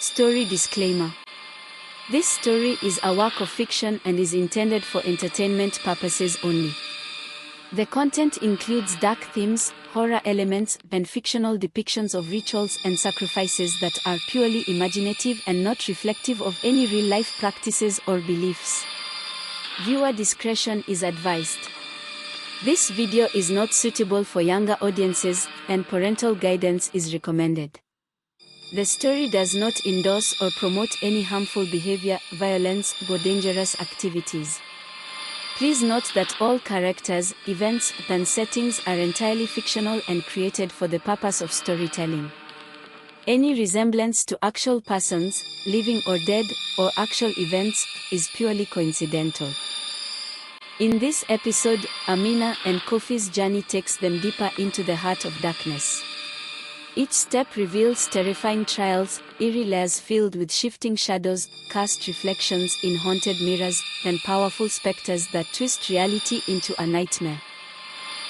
Story disclaimer. This story is a work of fiction and is intended for entertainment purposes only. The content includes dark themes, horror elements, and fictional depictions of rituals and sacrifices that are purely imaginative and not reflective of any real-life practices or beliefs. Viewer discretion is advised. This video is not suitable for younger audiences, and parental guidance is recommended. The story does not endorse or promote any harmful behavior, violence, or dangerous activities. Please note that all characters, events, and settings are entirely fictional and created for the purpose of storytelling. Any resemblance to actual persons, living or dead, or actual events, is purely coincidental. In this episode, Amina and Kofi's journey takes them deeper into the heart of darkness. Each step reveals terrifying trials, eerie layers filled with shifting shadows, cast reflections in haunted mirrors, and powerful specters that twist reality into a nightmare.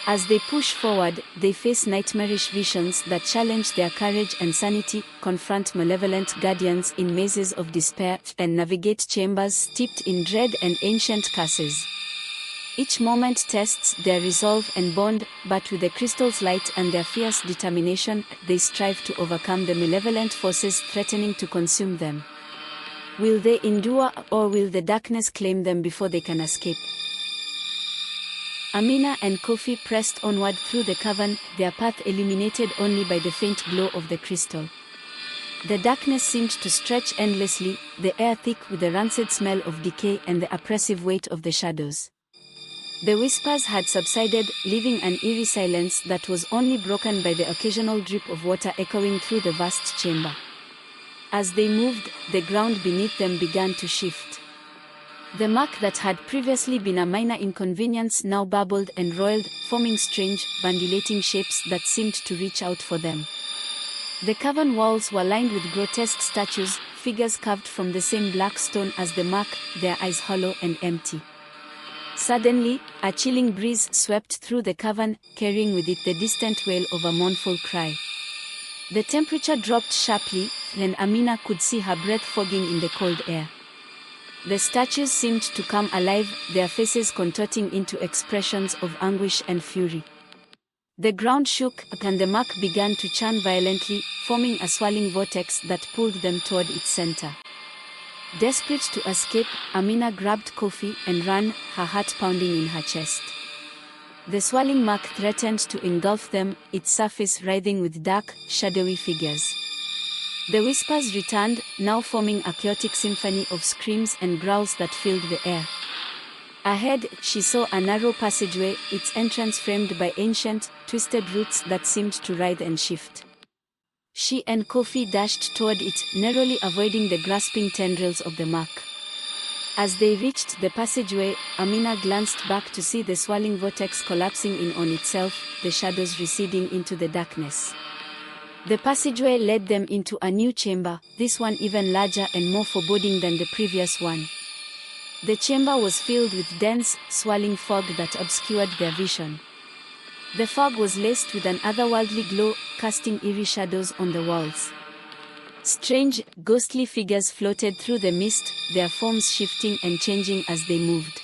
As they push forward, they face nightmarish visions that challenge their courage and sanity, confront malevolent guardians in mazes of despair, and navigate chambers steeped in dread and ancient curses. Each moment tests their resolve and bond, but with the crystal's light and their fierce determination, they strive to overcome the malevolent forces threatening to consume them. Will they endure, or will the darkness claim them before they can escape? Amina and Kofi pressed onward through the cavern, their path illuminated only by the faint glow of the crystal. The darkness seemed to stretch endlessly, the air thick with the rancid smell of decay and the oppressive weight of the shadows. The whispers had subsided, leaving an eerie silence that was only broken by the occasional drip of water echoing through the vast chamber. As they moved, the ground beneath them began to shift. The muck that had previously been a minor inconvenience now bubbled and roiled, forming strange, undulating shapes that seemed to reach out for them. The cavern walls were lined with grotesque statues, figures carved from the same black stone as the muck, their eyes hollow and empty. Suddenly, a chilling breeze swept through the cavern, carrying with it the distant wail of a mournful cry. The temperature dropped sharply, and Amina could see her breath fogging in the cold air. The statues seemed to come alive, their faces contorting into expressions of anguish and fury. The ground shook, and the muck began to churn violently, forming a swirling vortex that pulled them toward its center. Desperate to escape, Amina grabbed Kofi and ran, her heart pounding in her chest. The swirling muck threatened to engulf them, its surface writhing with dark, shadowy figures. The whispers returned, now forming a chaotic symphony of screams and growls that filled the air. Ahead, she saw a narrow passageway, its entrance framed by ancient, twisted roots that seemed to writhe and shift. She and Kofi dashed toward it, narrowly avoiding the grasping tendrils of the muck. As they reached the passageway, Amina glanced back to see the swirling vortex collapsing in on itself, the shadows receding into the darkness. The passageway led them into a new chamber, this one even larger and more foreboding than the previous one. The chamber was filled with dense, swirling fog that obscured their vision. The fog was laced with an otherworldly glow, casting eerie shadows on the walls. Strange, ghostly figures floated through the mist, their forms shifting and changing as they moved.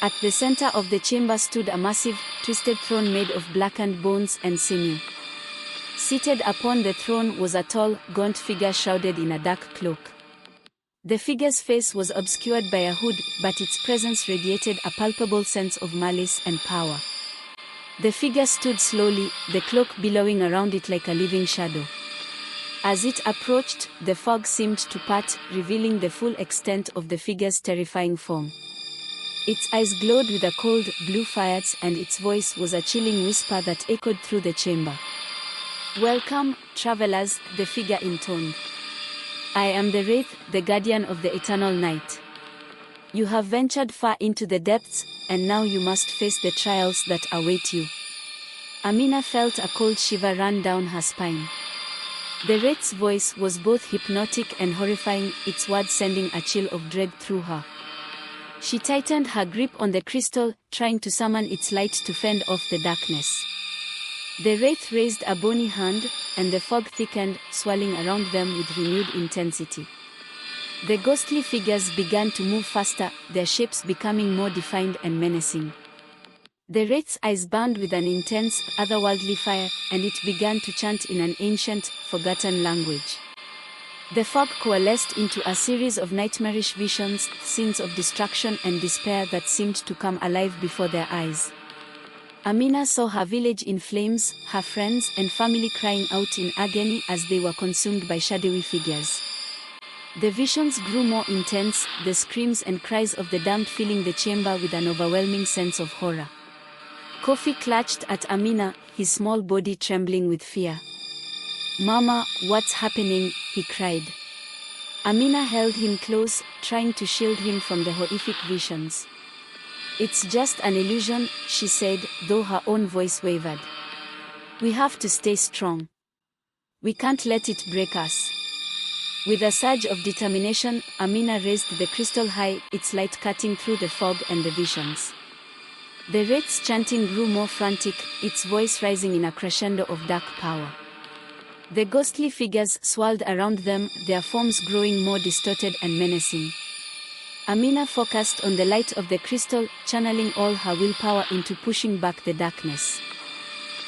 At the center of the chamber stood a massive, twisted throne made of blackened bones and sinew. Seated upon the throne was a tall, gaunt figure shrouded in a dark cloak. The figure's face was obscured by a hood, but its presence radiated a palpable sense of malice and power. The figure stood slowly, the cloak billowing around it like a living shadow. As it approached, the fog seemed to part, revealing the full extent of the figure's terrifying form. Its eyes glowed with a cold, blue fire, and its voice was a chilling whisper that echoed through the chamber. "Welcome, travelers," the figure intoned. "I am the Wraith, the guardian of the eternal night. You have ventured far into the depths, and now you must face the trials that await you." Amina felt a cold shiver run down her spine. The Wraith's voice was both hypnotic and horrifying, its words sending a chill of dread through her. She tightened her grip on the crystal, trying to summon its light to fend off the darkness. The wraith raised a bony hand, and the fog thickened, swirling around them with renewed intensity. The ghostly figures began to move faster, their shapes becoming more defined and menacing. The wraith's eyes burned with an intense, otherworldly fire, and it began to chant in an ancient, forgotten language. The fog coalesced into a series of nightmarish visions, scenes of destruction and despair that seemed to come alive before their eyes. Amina saw her village in flames, her friends and family crying out in agony as they were consumed by shadowy figures. The visions grew more intense, the screams and cries of the damned filling the chamber with an overwhelming sense of horror. Kofi clutched at Amina, his small body trembling with fear. "Mama, what's happening?" he cried. Amina held him close, trying to shield him from the horrific visions. "It's just an illusion," she said, though her own voice wavered. "We have to stay strong. We can't let it break us." With a surge of determination, Amina raised the crystal high, its light cutting through the fog and the visions. The wraith's chanting grew more frantic, its voice rising in a crescendo of dark power. The ghostly figures swirled around them, their forms growing more distorted and menacing. Amina focused on the light of the crystal, channeling all her willpower into pushing back the darkness.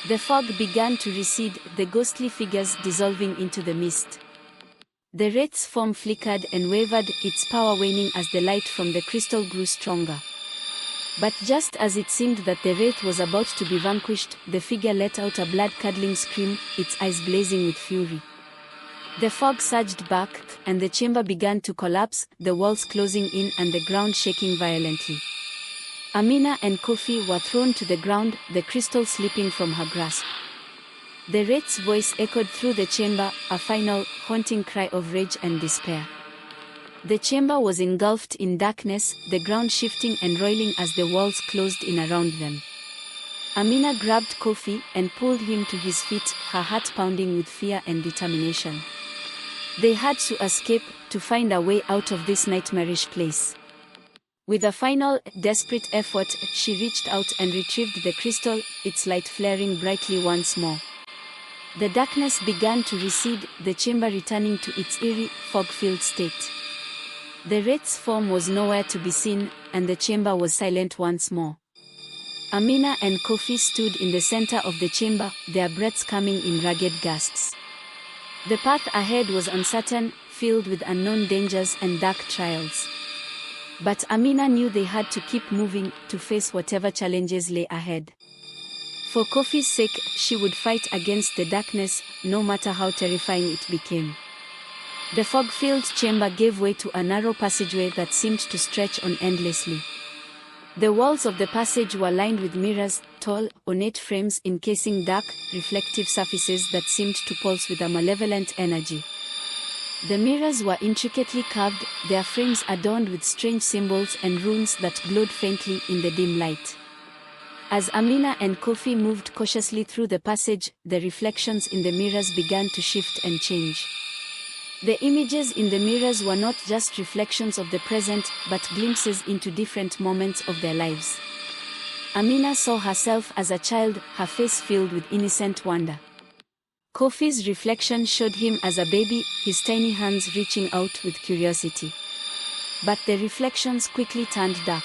The fog began to recede, the ghostly figures dissolving into the mist. The wraith's form flickered and wavered, its power waning as the light from the crystal grew stronger. But just as it seemed that the wraith was about to be vanquished, the figure let out a blood-curdling scream, its eyes blazing with fury. The fog surged back, and the chamber began to collapse, the walls closing in and the ground shaking violently. Amina and Kofi were thrown to the ground, the crystal slipping from her grasp. The wraith's voice echoed through the chamber, a final, haunting cry of rage and despair. The chamber was engulfed in darkness, the ground shifting and roiling as the walls closed in around them. Amina grabbed Kofi and pulled him to his feet, her heart pounding with fear and determination. They had to escape, to find a way out of this nightmarish place. With a final, desperate effort, she reached out and retrieved the crystal, its light flaring brightly once more. The darkness began to recede, the chamber returning to its eerie, fog-filled state. The wraith's form was nowhere to be seen, and the chamber was silent once more. Amina and Kofi stood in the center of the chamber, their breaths coming in ragged gusts. The path ahead was uncertain, filled with unknown dangers and dark trials. But Amina knew they had to keep moving, to face whatever challenges lay ahead. For Kofi's sake, she would fight against the darkness, no matter how terrifying it became. The fog-filled chamber gave way to a narrow passageway that seemed to stretch on endlessly. The walls of the passage were lined with mirrors, tall, ornate frames encasing dark, reflective surfaces that seemed to pulse with a malevolent energy. The mirrors were intricately carved, their frames adorned with strange symbols and runes that glowed faintly in the dim light. As Amina and Kofi moved cautiously through the passage, the reflections in the mirrors began to shift and change. The images in the mirrors were not just reflections of the present, but glimpses into different moments of their lives. Amina saw herself as a child, her face filled with innocent wonder. Kofi's reflection showed him as a baby, his tiny hands reaching out with curiosity. But the reflections quickly turned dark.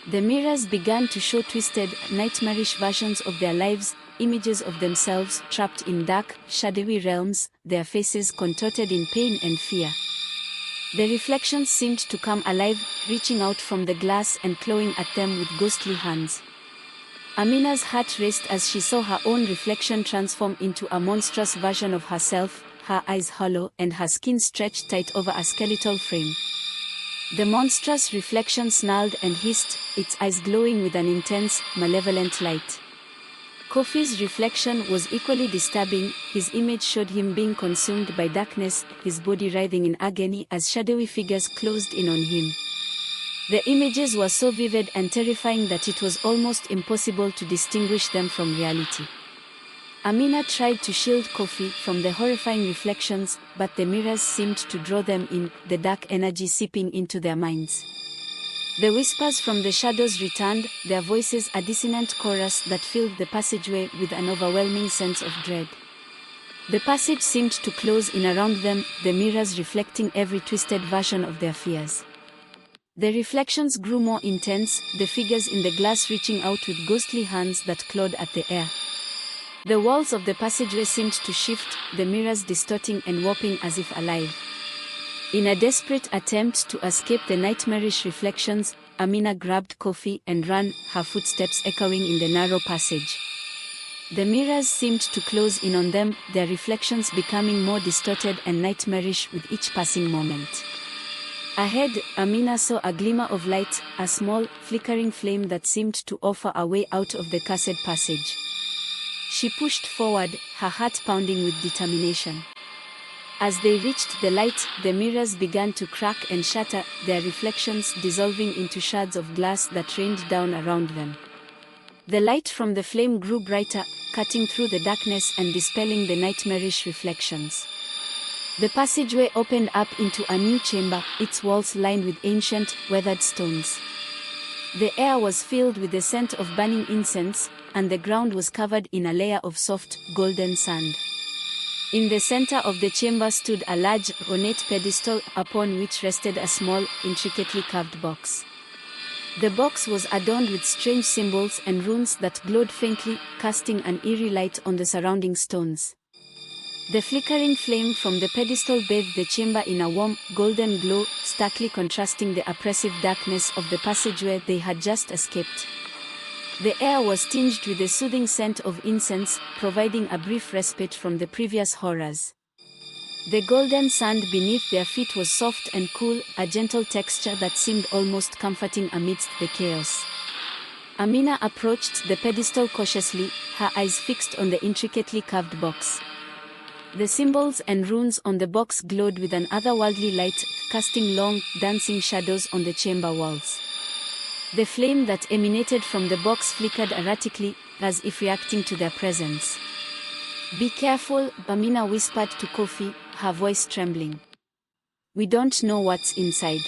The mirrors began to show twisted, nightmarish versions of their lives, images of themselves trapped in dark, shadowy realms, their faces contorted in pain and fear. The reflections seemed to come alive, reaching out from the glass and clawing at them with ghostly hands. Amina's heart raced as she saw her own reflection transform into a monstrous version of herself, her eyes hollow and her skin stretched tight over a skeletal frame. The monstrous reflection snarled and hissed, its eyes glowing with an intense, malevolent light. Kofi's reflection was equally disturbing, his image showed him being consumed by darkness, his body writhing in agony as shadowy figures closed in on him. The images were so vivid and terrifying that it was almost impossible to distinguish them from reality. Amina tried to shield Kofi from the horrifying reflections, but the mirrors seemed to draw them in, the dark energy seeping into their minds. The whispers from the shadows returned, their voices a dissonant chorus that filled the passageway with an overwhelming sense of dread. The passage seemed to close in around them, the mirrors reflecting every twisted version of their fears. The reflections grew more intense, the figures in the glass reaching out with ghostly hands that clawed at the air. The walls of the passageway seemed to shift, the mirrors distorting and warping as if alive. In a desperate attempt to escape the nightmarish reflections, Amina grabbed Kofi and ran, her footsteps echoing in the narrow passage. The mirrors seemed to close in on them, their reflections becoming more distorted and nightmarish with each passing moment. Ahead, Amina saw a glimmer of light, a small, flickering flame that seemed to offer a way out of the cursed passage. She pushed forward, her heart pounding with determination. As they reached the light, the mirrors began to crack and shatter, their reflections dissolving into shards of glass that rained down around them. The light from the flame grew brighter, cutting through the darkness and dispelling the nightmarish reflections. The passageway opened up into a new chamber, its walls lined with ancient, weathered stones. The air was filled with the scent of burning incense, and the ground was covered in a layer of soft, golden sand. In the center of the chamber stood a large, ornate pedestal upon which rested a small, intricately carved box. The box was adorned with strange symbols and runes that glowed faintly, casting an eerie light on the surrounding stones. The flickering flame from the pedestal bathed the chamber in a warm, golden glow, starkly contrasting the oppressive darkness of the passageway they had just escaped. The air was tinged with the soothing scent of incense, providing a brief respite from the previous horrors. The golden sand beneath their feet was soft and cool, a gentle texture that seemed almost comforting amidst the chaos. Amina approached the pedestal cautiously, her eyes fixed on the intricately carved box. The symbols and runes on the box glowed with an otherworldly light, casting long, dancing shadows on the chamber walls. The flame that emanated from the box flickered erratically, as if reacting to their presence. "Be careful," Amina whispered to Kofi, her voice trembling. "We don't know what's inside."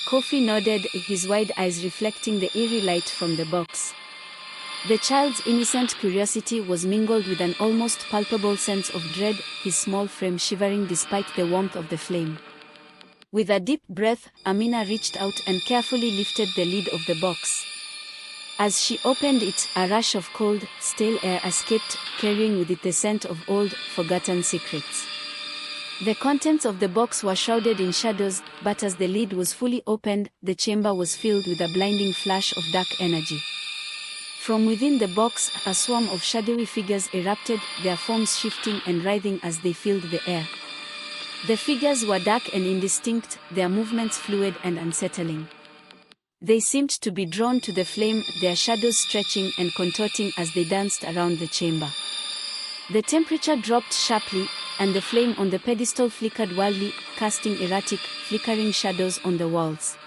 Kofi nodded, his wide eyes reflecting the eerie light from the box. The child's innocent curiosity was mingled with an almost palpable sense of dread, his small frame shivering despite the warmth of the flame. With a deep breath, Amina reached out and carefully lifted the lid of the box. As she opened it, a rush of cold, stale air escaped, carrying with it the scent of old, forgotten secrets. The contents of the box were shrouded in shadows, but as the lid was fully opened, the chamber was filled with a blinding flash of dark energy. From within the box, a swarm of shadowy figures erupted, their forms shifting and writhing as they filled the air. The figures were dark and indistinct, their movements fluid and unsettling. They seemed to be drawn to the flame, their shadows stretching and contorting as they danced around the chamber. The temperature dropped sharply, and the flame on the pedestal flickered wildly, casting erratic, flickering shadows on the walls.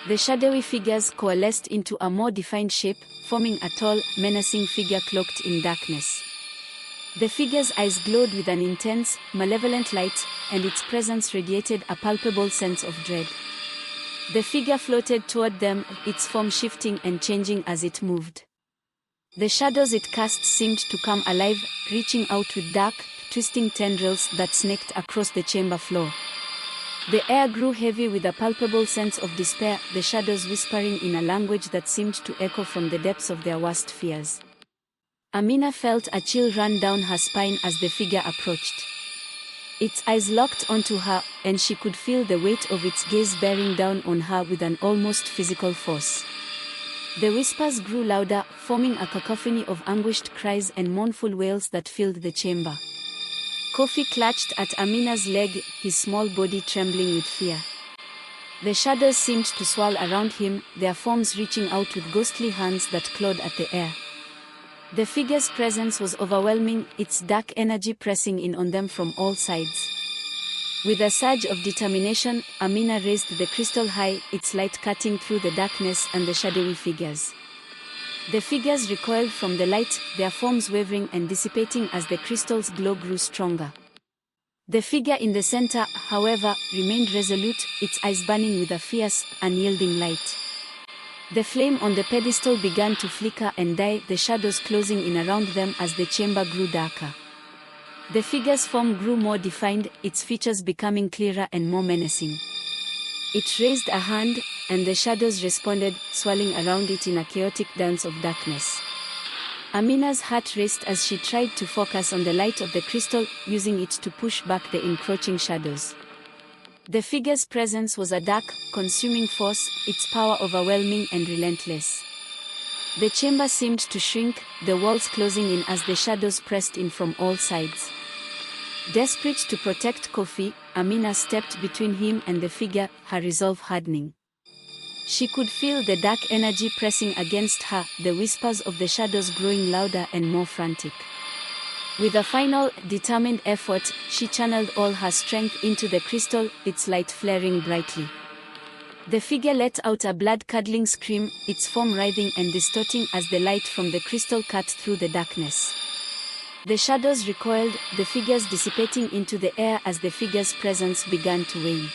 The shadowy figures coalesced into a more defined shape, forming a tall, menacing figure cloaked in darkness. The figure's eyes glowed with an intense, malevolent light, and its presence radiated a palpable sense of dread. The figure floated toward them, its form shifting and changing as it moved. The shadows it cast seemed to come alive, reaching out with dark, twisting tendrils that snaked across the chamber floor. The air grew heavy with a palpable sense of despair, the shadows whispering in a language that seemed to echo from the depths of their worst fears. Amina felt a chill run down her spine as the figure approached. Its eyes locked onto her, and she could feel the weight of its gaze bearing down on her with an almost physical force. The whispers grew louder, forming a cacophony of anguished cries and mournful wails that filled the chamber. Kofi clutched at Amina's leg, his small body trembling with fear. The shadows seemed to swirl around him, their forms reaching out with ghostly hands that clawed at the air. The figure's presence was overwhelming, its dark energy pressing in on them from all sides. With a surge of determination, Amina raised the crystal high, its light cutting through the darkness and the shadowy figures. The figures recoiled from the light, their forms wavering and dissipating as the crystal's glow grew stronger. The figure in the center, however, remained resolute, its eyes burning with a fierce, unyielding light. The flame on the pedestal began to flicker and die, the shadows closing in around them as the chamber grew darker. The figure's form grew more defined, its features becoming clearer and more menacing. It raised a hand, and the shadows responded, swirling around it in a chaotic dance of darkness. Amina's heart raced as she tried to focus on the light of the crystal, using it to push back the encroaching shadows. The figure's presence was a dark, consuming force, its power overwhelming and relentless. The chamber seemed to shrink, the walls closing in as the shadows pressed in from all sides. Desperate to protect Kofi, Amina stepped between him and the figure, her resolve hardening. She could feel the dark energy pressing against her, the whispers of the shadows growing louder and more frantic. With a final, determined effort, she channeled all her strength into the crystal, its light flaring brightly. The figure let out a blood-curdling scream, its form writhing and distorting as the light from the crystal cut through the darkness. The shadows recoiled, the figures dissipating into the air as the figure's presence began to wane.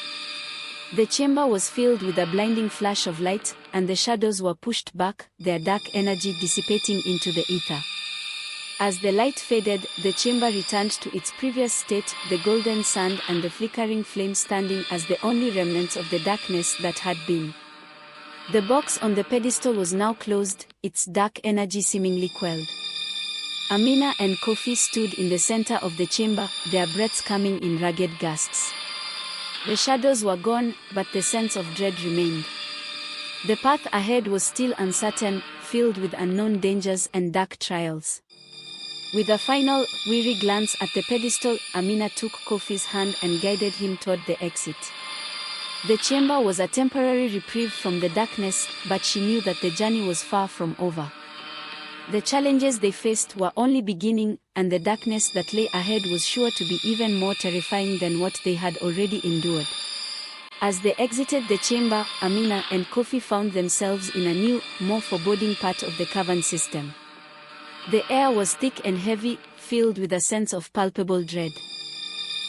The chamber was filled with a blinding flash of light, and the shadows were pushed back, their dark energy dissipating into the ether. As the light faded, the chamber returned to its previous state, the golden sand and the flickering flame standing as the only remnants of the darkness that had been. The box on the pedestal was now closed, its dark energy seemingly quelled. Amina and Kofi stood in the center of the chamber, their breaths coming in ragged gasps. The shadows were gone, but the sense of dread remained. The path ahead was still uncertain, filled with unknown dangers and dark trials. With a final, weary glance at the pedestal, Amina took Kofi's hand and guided him toward the exit. The chamber was a temporary reprieve from the darkness, but she knew that the journey was far from over. The challenges they faced were only beginning, and the darkness that lay ahead was sure to be even more terrifying than what they had already endured. As they exited the chamber, Amina and Kofi found themselves in a new, more foreboding part of the cavern system. The air was thick and heavy, filled with a sense of palpable dread.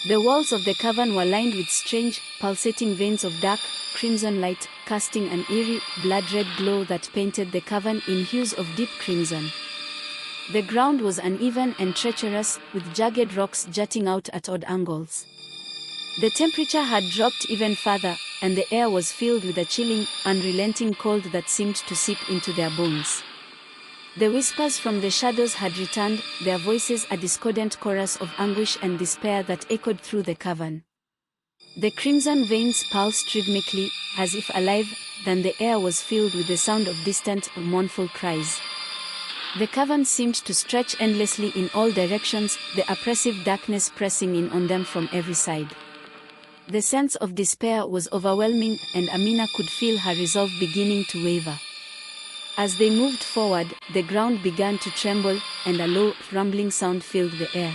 The walls of the cavern were lined with strange, pulsating veins of dark, crimson light, casting an eerie, blood-red glow that painted the cavern in hues of deep crimson. The ground was uneven and treacherous, with jagged rocks jutting out at odd angles. The temperature had dropped even further, and the air was filled with a chilling, unrelenting cold that seemed to seep into their bones. The whispers from the shadows had returned, their voices a discordant chorus of anguish and despair that echoed through the cavern. The crimson veins pulsed rhythmically, as if alive, then the air was filled with the sound of distant, mournful cries. The cavern seemed to stretch endlessly in all directions, the oppressive darkness pressing in on them from every side. The sense of despair was overwhelming, and Amina could feel her resolve beginning to waver. As they moved forward, the ground began to tremble, and a low, rumbling sound filled the air.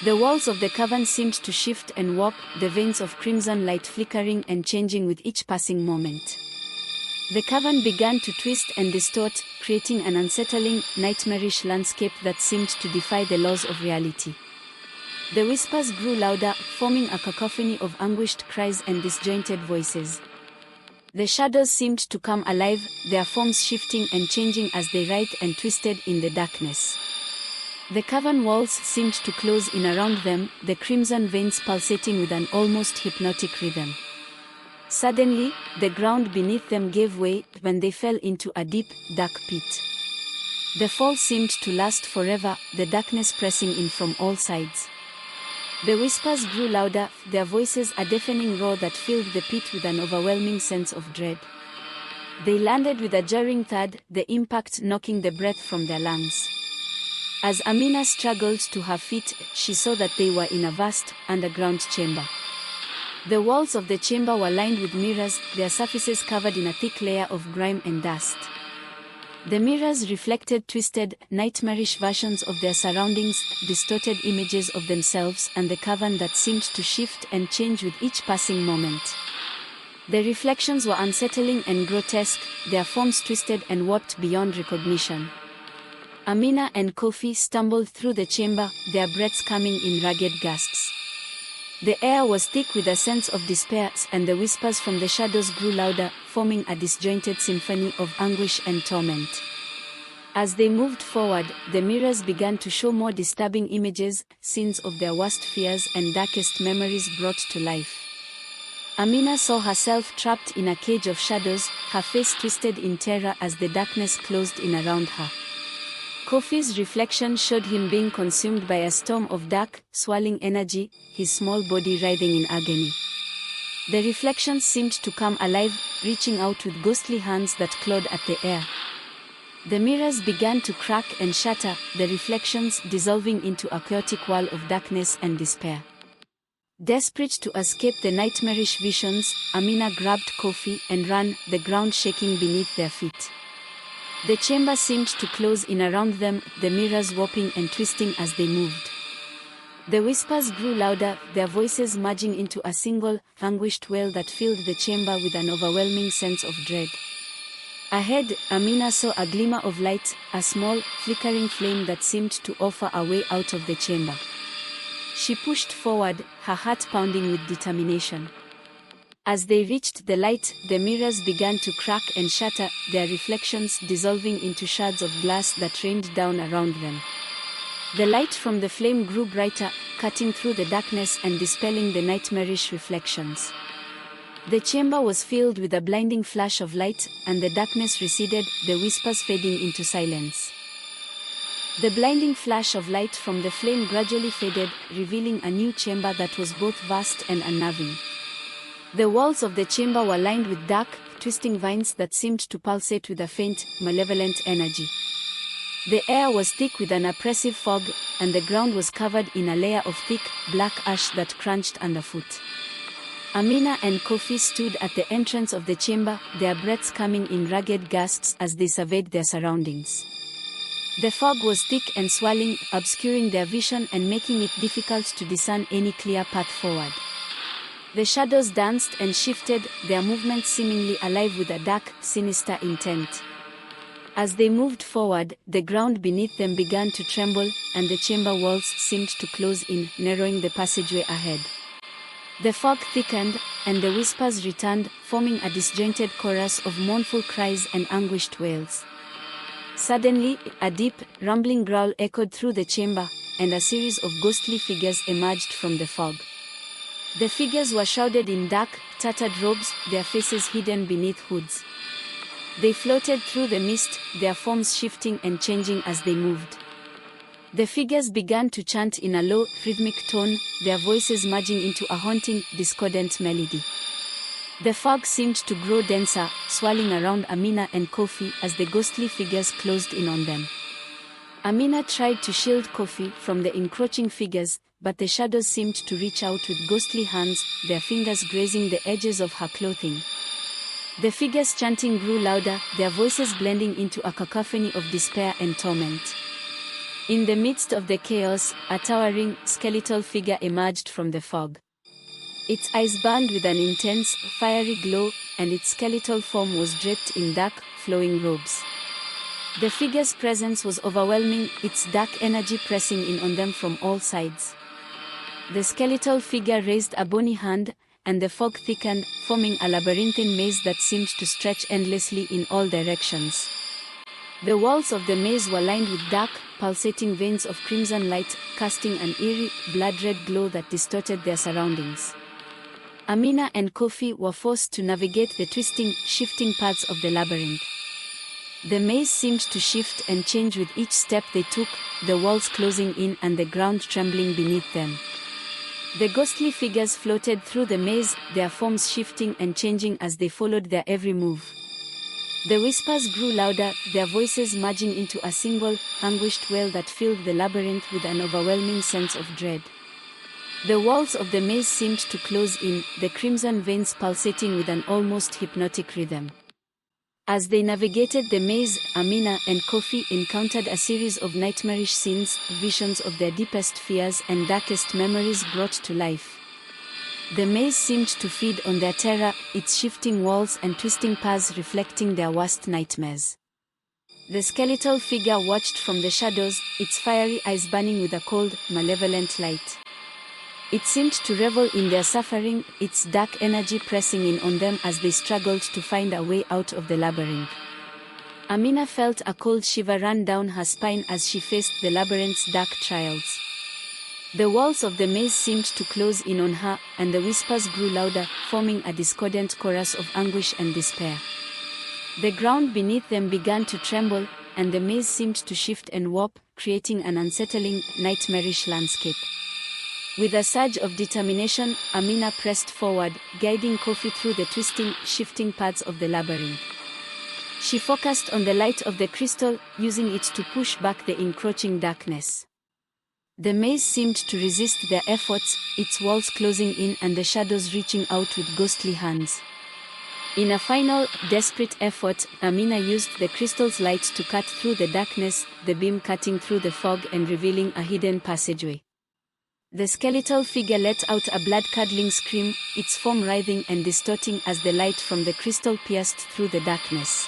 The walls of the cavern seemed to shift and warp, the veins of crimson light flickering and changing with each passing moment. The cavern began to twist and distort, creating an unsettling, nightmarish landscape that seemed to defy the laws of reality. The whispers grew louder, forming a cacophony of anguished cries and disjointed voices. The shadows seemed to come alive, their forms shifting and changing as they writhed and twisted in the darkness. The cavern walls seemed to close in around them, the crimson veins pulsating with an almost hypnotic rhythm. Suddenly, the ground beneath them gave way when they fell into a deep, dark pit. The fall seemed to last forever, the darkness pressing in from all sides. The whispers grew louder, their voices a deafening roar that filled the pit with an overwhelming sense of dread. They landed with a jarring thud, the impact knocking the breath from their lungs. As Amina struggled to her feet, she saw that they were in a vast, underground chamber. The walls of the chamber were lined with mirrors, their surfaces covered in a thick layer of grime and dust. The mirrors reflected twisted, nightmarish versions of their surroundings, distorted images of themselves and the cavern that seemed to shift and change with each passing moment. The reflections were unsettling and grotesque, their forms twisted and warped beyond recognition. Amina and Kofi stumbled through the chamber, their breaths coming in ragged gasps. The air was thick with a sense of despair, and the whispers from the shadows grew louder, forming a disjointed symphony of anguish and torment. As they moved forward, the mirrors began to show more disturbing images, scenes of their worst fears and darkest memories brought to life. Amina saw herself trapped in a cage of shadows, her face twisted in terror as the darkness closed in around her. Kofi's reflection showed him being consumed by a storm of dark, swirling energy, his small body writhing in agony. The reflections seemed to come alive, reaching out with ghostly hands that clawed at the air. The mirrors began to crack and shatter, the reflections dissolving into a chaotic wall of darkness and despair. Desperate to escape the nightmarish visions, Amina grabbed Kofi and ran, the ground shaking beneath their feet. The chamber seemed to close in around them, the mirrors warping and twisting as they moved. The whispers grew louder, their voices merging into a single, anguished wail that filled the chamber with an overwhelming sense of dread. Ahead, Amina saw a glimmer of light, a small, flickering flame that seemed to offer a way out of the chamber. She pushed forward, her heart pounding with determination. As they reached the light, the mirrors began to crack and shatter, their reflections dissolving into shards of glass that rained down around them. The light from the flame grew brighter, cutting through the darkness and dispelling the nightmarish reflections. The chamber was filled with a blinding flash of light, and the darkness receded, the whispers fading into silence. The blinding flash of light from the flame gradually faded, revealing a new chamber that was both vast and unnerving. The walls of the chamber were lined with dark, twisting vines that seemed to pulsate with a faint, malevolent energy. The air was thick with an oppressive fog, and the ground was covered in a layer of thick, black ash that crunched underfoot. Amina and Kofi stood at the entrance of the chamber, their breaths coming in ragged gasps as they surveyed their surroundings. The fog was thick and swirling, obscuring their vision and making it difficult to discern any clear path forward. The shadows danced and shifted, their movements seemingly alive with a dark, sinister intent. As they moved forward, the ground beneath them began to tremble, and the chamber walls seemed to close in, narrowing the passageway ahead. The fog thickened, and the whispers returned, forming a disjointed chorus of mournful cries and anguished wails. Suddenly, a deep, rumbling growl echoed through the chamber, and a series of ghostly figures emerged from the fog. The figures were shrouded in dark, tattered robes, their faces hidden beneath hoods. They floated through the mist, their forms shifting and changing as they moved. The figures began to chant in a low, rhythmic tone, their voices merging into a haunting, discordant melody. The fog seemed to grow denser, swirling around Amina and Kofi as the ghostly figures closed in on them. Amina tried to shield Kofi from the encroaching figures, but the shadows seemed to reach out with ghostly hands, their fingers grazing the edges of her clothing. The figures chanting grew louder, their voices blending into a cacophony of despair and torment. In the midst of the chaos, a towering, skeletal figure emerged from the fog. Its eyes burned with an intense, fiery glow, and its skeletal form was draped in dark, flowing robes. The figure's presence was overwhelming, its dark energy pressing in on them from all sides. The skeletal figure raised a bony hand, and the fog thickened, forming a labyrinthine maze that seemed to stretch endlessly in all directions. The walls of the maze were lined with dark, pulsating veins of crimson light, casting an eerie, blood-red glow that distorted their surroundings. Amina and Kofi were forced to navigate the twisting, shifting paths of the labyrinth. The maze seemed to shift and change with each step they took, the walls closing in and the ground trembling beneath them. The ghostly figures floated through the maze, their forms shifting and changing as they followed their every move. The whispers grew louder, their voices merging into a single, anguished wail that filled the labyrinth with an overwhelming sense of dread. The walls of the maze seemed to close in, the crimson veins pulsating with an almost hypnotic rhythm. As they navigated the maze, Amina and Kofi encountered a series of nightmarish scenes, visions of their deepest fears and darkest memories brought to life. The maze seemed to feed on their terror, its shifting walls and twisting paths reflecting their worst nightmares. The skeletal figure watched from the shadows, its fiery eyes burning with a cold, malevolent light. It seemed to revel in their suffering, its dark energy pressing in on them as they struggled to find a way out of the labyrinth. Amina felt a cold shiver run down her spine as she faced the labyrinth's dark trials. The walls of the maze seemed to close in on her, and the whispers grew louder, forming a discordant chorus of anguish and despair. The ground beneath them began to tremble, and the maze seemed to shift and warp, creating an unsettling, nightmarish landscape. With a surge of determination, Amina pressed forward, guiding Kofi through the twisting, shifting paths of the labyrinth. She focused on the light of the crystal, using it to push back the encroaching darkness. The maze seemed to resist their efforts, its walls closing in and the shadows reaching out with ghostly hands. In a final, desperate effort, Amina used the crystal's light to cut through the darkness, the beam cutting through the fog and revealing a hidden passageway. The skeletal figure let out a blood-curdling scream, its form writhing and distorting as the light from the crystal pierced through the darkness.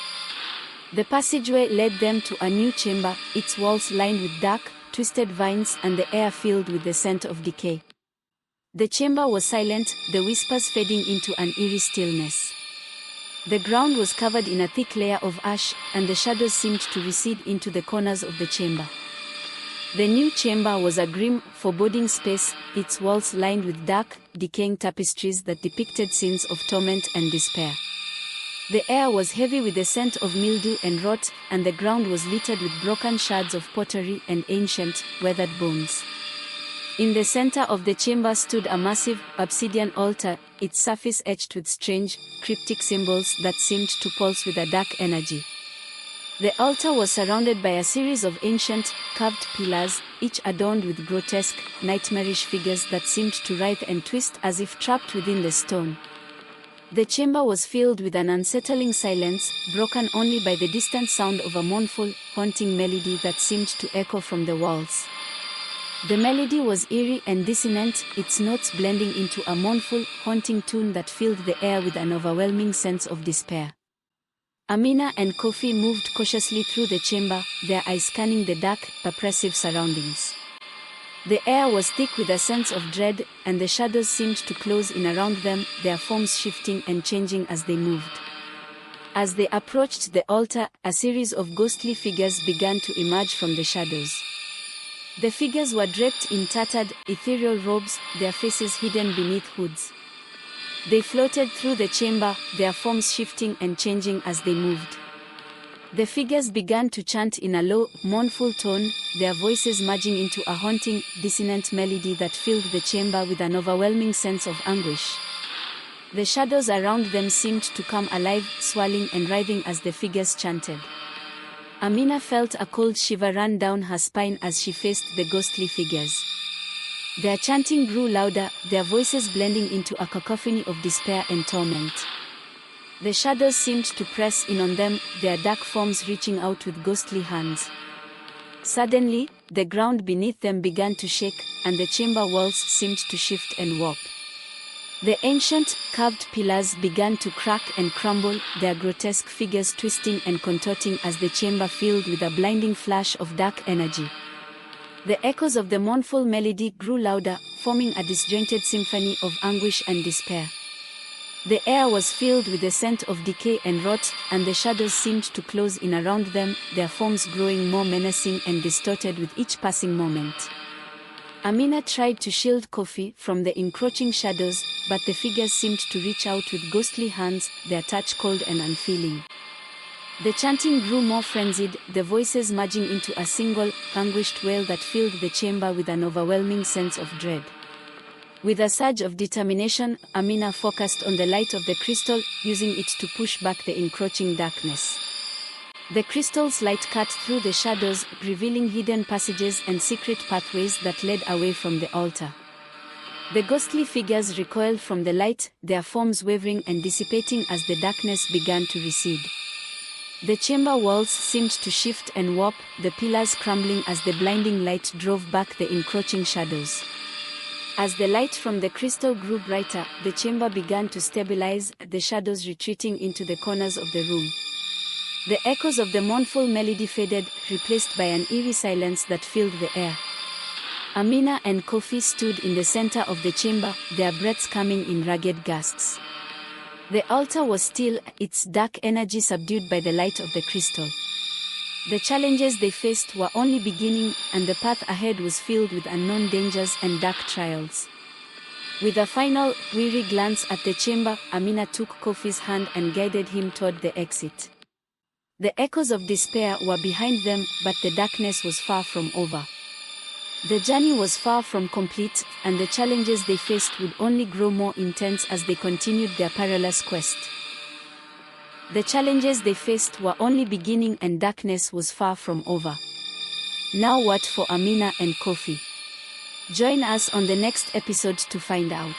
The passageway led them to a new chamber, its walls lined with dark, twisted vines and the air filled with the scent of decay. The chamber was silent, the whispers fading into an eerie stillness. The ground was covered in a thick layer of ash, and the shadows seemed to recede into the corners of the chamber. The new chamber was a grim, foreboding space, its walls lined with dark, decaying tapestries that depicted scenes of torment and despair. The air was heavy with the scent of mildew and rot, and the ground was littered with broken shards of pottery and ancient, weathered bones. In the center of the chamber stood a massive, obsidian altar, its surface etched with strange, cryptic symbols that seemed to pulse with a dark energy. The altar was surrounded by a series of ancient, carved pillars, each adorned with grotesque, nightmarish figures that seemed to writhe and twist as if trapped within the stone. The chamber was filled with an unsettling silence, broken only by the distant sound of a mournful, haunting melody that seemed to echo from the walls. The melody was eerie and dissonant, its notes blending into a mournful, haunting tune that filled the air with an overwhelming sense of despair. Amina and Kofi moved cautiously through the chamber, their eyes scanning the dark, oppressive surroundings. The air was thick with a sense of dread, and the shadows seemed to close in around them, their forms shifting and changing as they moved. As they approached the altar, a series of ghostly figures began to emerge from the shadows. The figures were draped in tattered, ethereal robes, their faces hidden beneath hoods. They floated through the chamber, their forms shifting and changing as they moved. The figures began to chant in a low, mournful tone, their voices merging into a haunting, dissonant melody that filled the chamber with an overwhelming sense of anguish. The shadows around them seemed to come alive, swirling and writhing as the figures chanted. Amina felt a cold shiver run down her spine as she faced the ghostly figures. Their chanting grew louder, their voices blending into a cacophony of despair and torment. The shadows seemed to press in on them, their dark forms reaching out with ghostly hands. Suddenly, the ground beneath them began to shake, and the chamber walls seemed to shift and warp. The ancient, carved pillars began to crack and crumble, their grotesque figures twisting and contorting as the chamber filled with a blinding flash of dark energy. The echoes of the mournful melody grew louder, forming a disjointed symphony of anguish and despair. The air was filled with the scent of decay and rot, and the shadows seemed to close in around them, their forms growing more menacing and distorted with each passing moment. Amina tried to shield Kofi from the encroaching shadows, but the figures seemed to reach out with ghostly hands, their touch cold and unfeeling. The chanting grew more frenzied, the voices merging into a single, anguished wail that filled the chamber with an overwhelming sense of dread. With a surge of determination, Amina focused on the light of the crystal, using it to push back the encroaching darkness. The crystal's light cut through the shadows, revealing hidden passages and secret pathways that led away from the altar. The ghostly figures recoiled from the light, their forms wavering and dissipating as the darkness began to recede. The chamber walls seemed to shift and warp, the pillars crumbling as the blinding light drove back the encroaching shadows. As the light from the crystal grew brighter, the chamber began to stabilize, the shadows retreating into the corners of the room. The echoes of the mournful melody faded, replaced by an eerie silence that filled the air. Amina and Kofi stood in the center of the chamber, their breaths coming in ragged gasps. The altar was still, its dark energy subdued by the light of the crystal. The challenges they faced were only beginning, and the path ahead was filled with unknown dangers and dark trials. With a final, weary glance at the chamber, Amina took Kofi's hand and guided him toward the exit. The echoes of despair were behind them, but the darkness was far from over. The journey was far from complete, and the challenges they faced would only grow more intense as they continued their perilous quest. The challenges they faced were only beginning, and darkness was far from over. Now what for Amina and Kofi? Join us on the next episode to find out.